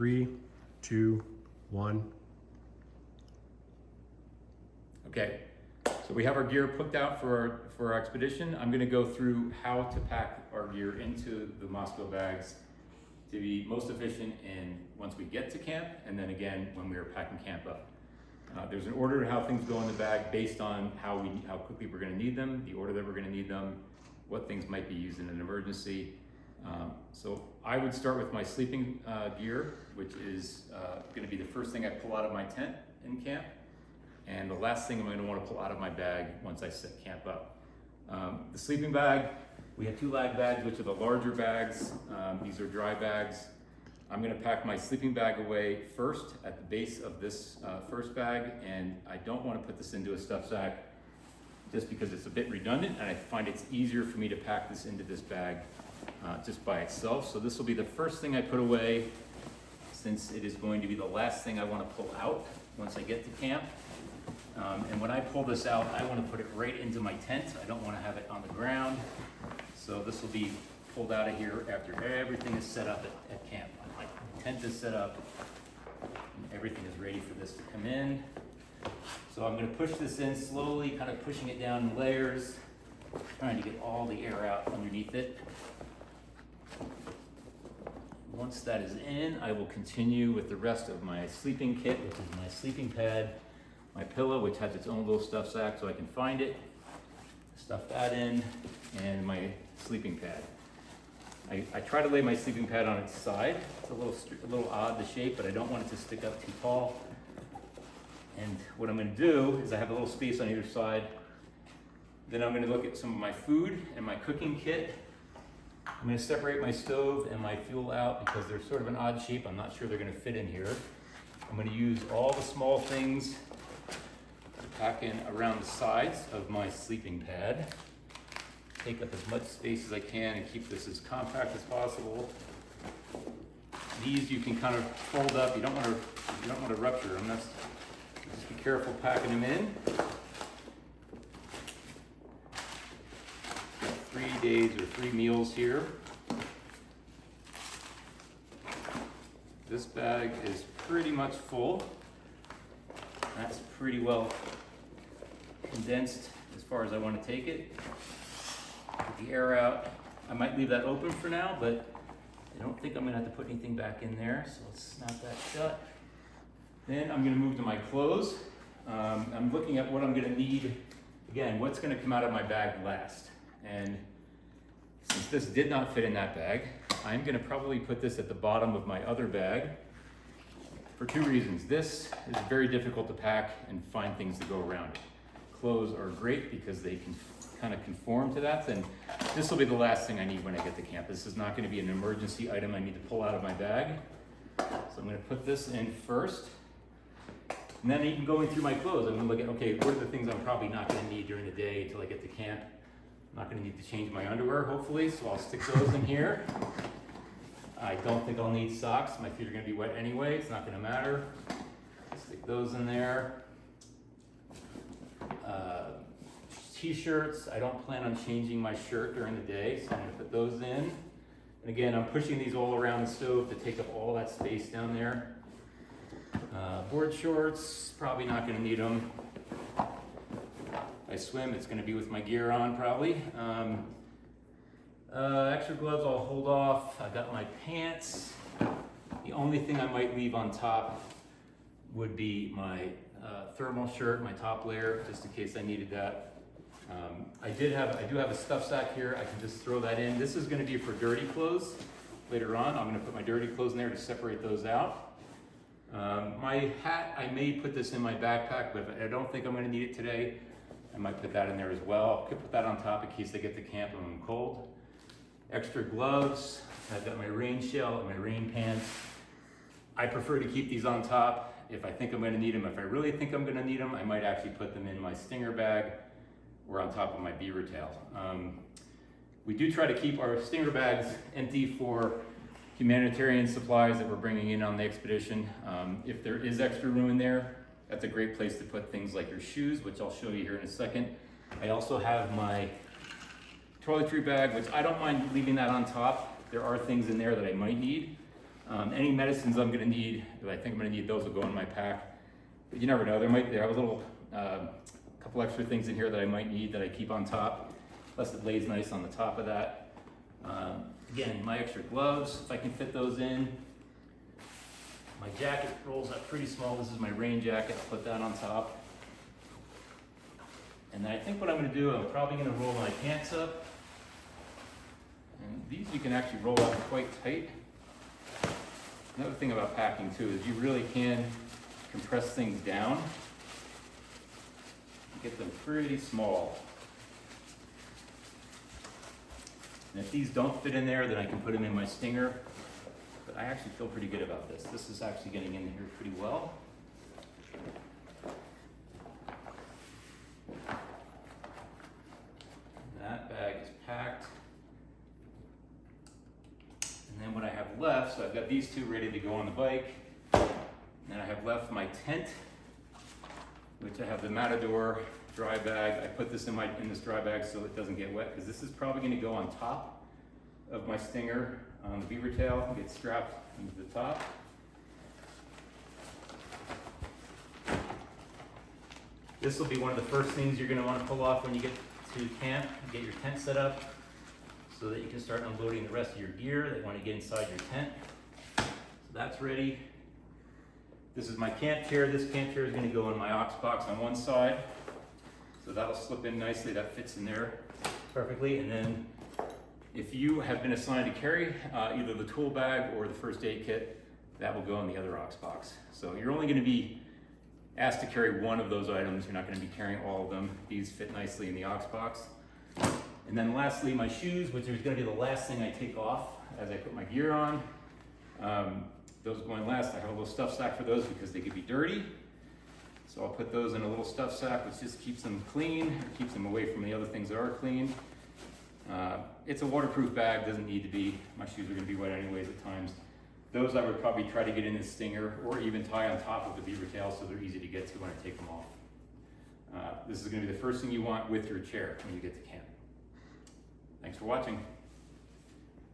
3, 2, 1. Okay, so we have our gear picked out for our expedition. I'm gonna go through how to pack our gear into the Mosko bags to be most efficient in once we get to camp, and then again when we are packing camp up. There's an order to how things go in the bag based on how quickly we're gonna need them, the order that we're gonna need them, what things might be used in an emergency. So I would start with my sleeping gear, which is gonna be the first thing I pull out of my tent in camp, and the last thing I'm gonna wanna pull out of my bag once I set camp up. The sleeping bag, we have 2 lag bags, which are the larger bags. These are dry bags. I'm gonna pack my sleeping bag away first at the base of this first bag, and I don't wanna put this into a stuff sack just because it's a bit redundant, and I find it's easier for me to pack this into this bag just by itself. So this will be the first thing I put away, since it is going to be the last thing I wanna pull out once I get to camp. And when I pull this out, I wanna put it right into my tent. I don't wanna have it on the ground. So this will be pulled out of here after everything is set up at camp. My tent is set up, and everything is ready for this to come in. So I'm gonna push this in slowly, kind of pushing it down in layers, trying to get all the air out underneath it. Once that is in, I will continue with the rest of my sleeping kit, which is my sleeping pad, my pillow, which has its own little stuff sack so I can find it, stuff that in, and my sleeping pad. I try to lay my sleeping pad on its side. It's a little odd, the shape, but I don't want it to stick up too tall. And what I'm gonna do is I have a little space on either side. Then I'm gonna look at some of my food and my cooking kit. I'm gonna separate my stove and my fuel out because they're sort of an odd shape. I'm not sure they're gonna fit in here. I'm gonna use all the small things to pack in around the sides of my sleeping pad. Take up as much space as I can and keep this as compact as possible. These you can kind of fold up. You don't want to rupture them. Just be careful packing them in. Got 3 days or 3 meals here. This bag is pretty much full. That's pretty well condensed as far as I want to take it. Get the air out. I might leave that open for now, but I don't think I'm gonna have to put anything back in there, so let's snap that shut. Then I'm gonna move to my clothes. I'm looking at what I'm gonna need. Again, what's gonna come out of my bag last. And since this did not fit in that bag, I'm gonna probably put this at the bottom of my other bag for 2 reasons. This is very difficult to pack and find things to go around it. Clothes are great because they can kind of conform to that, and this will be the last thing I need when I get to camp. This is not going to be an emergency item I need to pull out of my bag. So I'm going to put this in first, and then even going through my clothes, I'm going to look at, okay, what are the things I'm probably not going to need during the day until I get to camp. I'm not going to need to change my underwear, hopefully, so I'll stick those in here. I don't think I'll need socks. My feet are going to be wet anyway. It's not going to matter. Stick those in there. T-shirts, I don't plan on changing my shirt during the day, so I'm gonna put those in. And again, I'm pushing these all around the stove to take up all that space down there. Board shorts, probably not gonna need them. If I swim, it's gonna be with my gear on probably. Extra gloves I'll hold off. I got my pants. The only thing I might leave on top would be my thermal shirt, my top layer, just in case I needed that. I do have a stuff sack here. I can just throw that in. This is going to be for dirty clothes later on. I'm going to put my dirty clothes in there to separate those out. My hat, I may put this in my backpack, but I don't think I'm going to need it today. I might put that in there as well. I'll put that on top in case I get to camp and I'm cold. Extra gloves. I've got my rain shell and my rain pants. I prefer to keep these on top if I think I'm going to need them. If I really think I'm going to need them, I might actually put them in my stinger bag or on top of my beaver tail. We do try to keep our stinger bags empty for humanitarian supplies that we're bringing in on the expedition. If there is extra room in there, that's a great place to put things like your shoes, which I'll show you here in a second. I also have my toiletry bag, which I don't mind leaving that on top. There are things in there that I might need. Any medicines I'm gonna need, that I think I'm gonna need, those will go in my pack. But you never know, there are a little, couple extra things in here that I might need that I keep on top. Plus it lays nice on the top of that. Again, my extra gloves, if I can fit those in. My jacket rolls up pretty small. This is my rain jacket. I'll put that on top. And then I think what I'm gonna do, I'm probably gonna roll my pants up. And these you can actually roll up quite tight. Another thing about packing too is you really can compress things down. Get them pretty small. And if these don't fit in there, then I can put them in my stinger. But I actually feel pretty good about this. This is actually getting in here pretty well. That bag is packed. And then what I have left, so I've got these two ready to go on the bike. And then I have left my tent, which I have the Matador dry bag. I put this in this dry bag so it doesn't get wet, because this is probably gonna go on top of my stinger on the beaver tail and get strapped into the top. This will be one of the first things you're gonna wanna pull off when you get to camp, get your tent set up so that you can start unloading the rest of your gear that you wanna get inside your tent. So that's ready. This is my camp chair. This camp chair is gonna go in my ox box on one side. So that'll slip in nicely, that fits in there perfectly. And then if you have been assigned to carry either the tool bag or the first aid kit, that will go in the other ox box. So you're only gonna be asked to carry one of those items. You're not gonna be carrying all of them. These fit nicely in the ox box. And then lastly, my shoes, which is gonna be the last thing I take off as I put my gear on. Those going last, I have a little stuff sack for those because they could be dirty. So I'll put those in a little stuff sack, which just keeps them clean, or keeps them away from the other things that are clean. It's a waterproof bag, doesn't need to be. My shoes are gonna be wet anyways at times. Those I would probably try to get in the stinger or even tie on top of the beaver tail so they're easy to get to when I take them off. This is gonna be the first thing you want with your chair when you get to camp. Thanks for watching.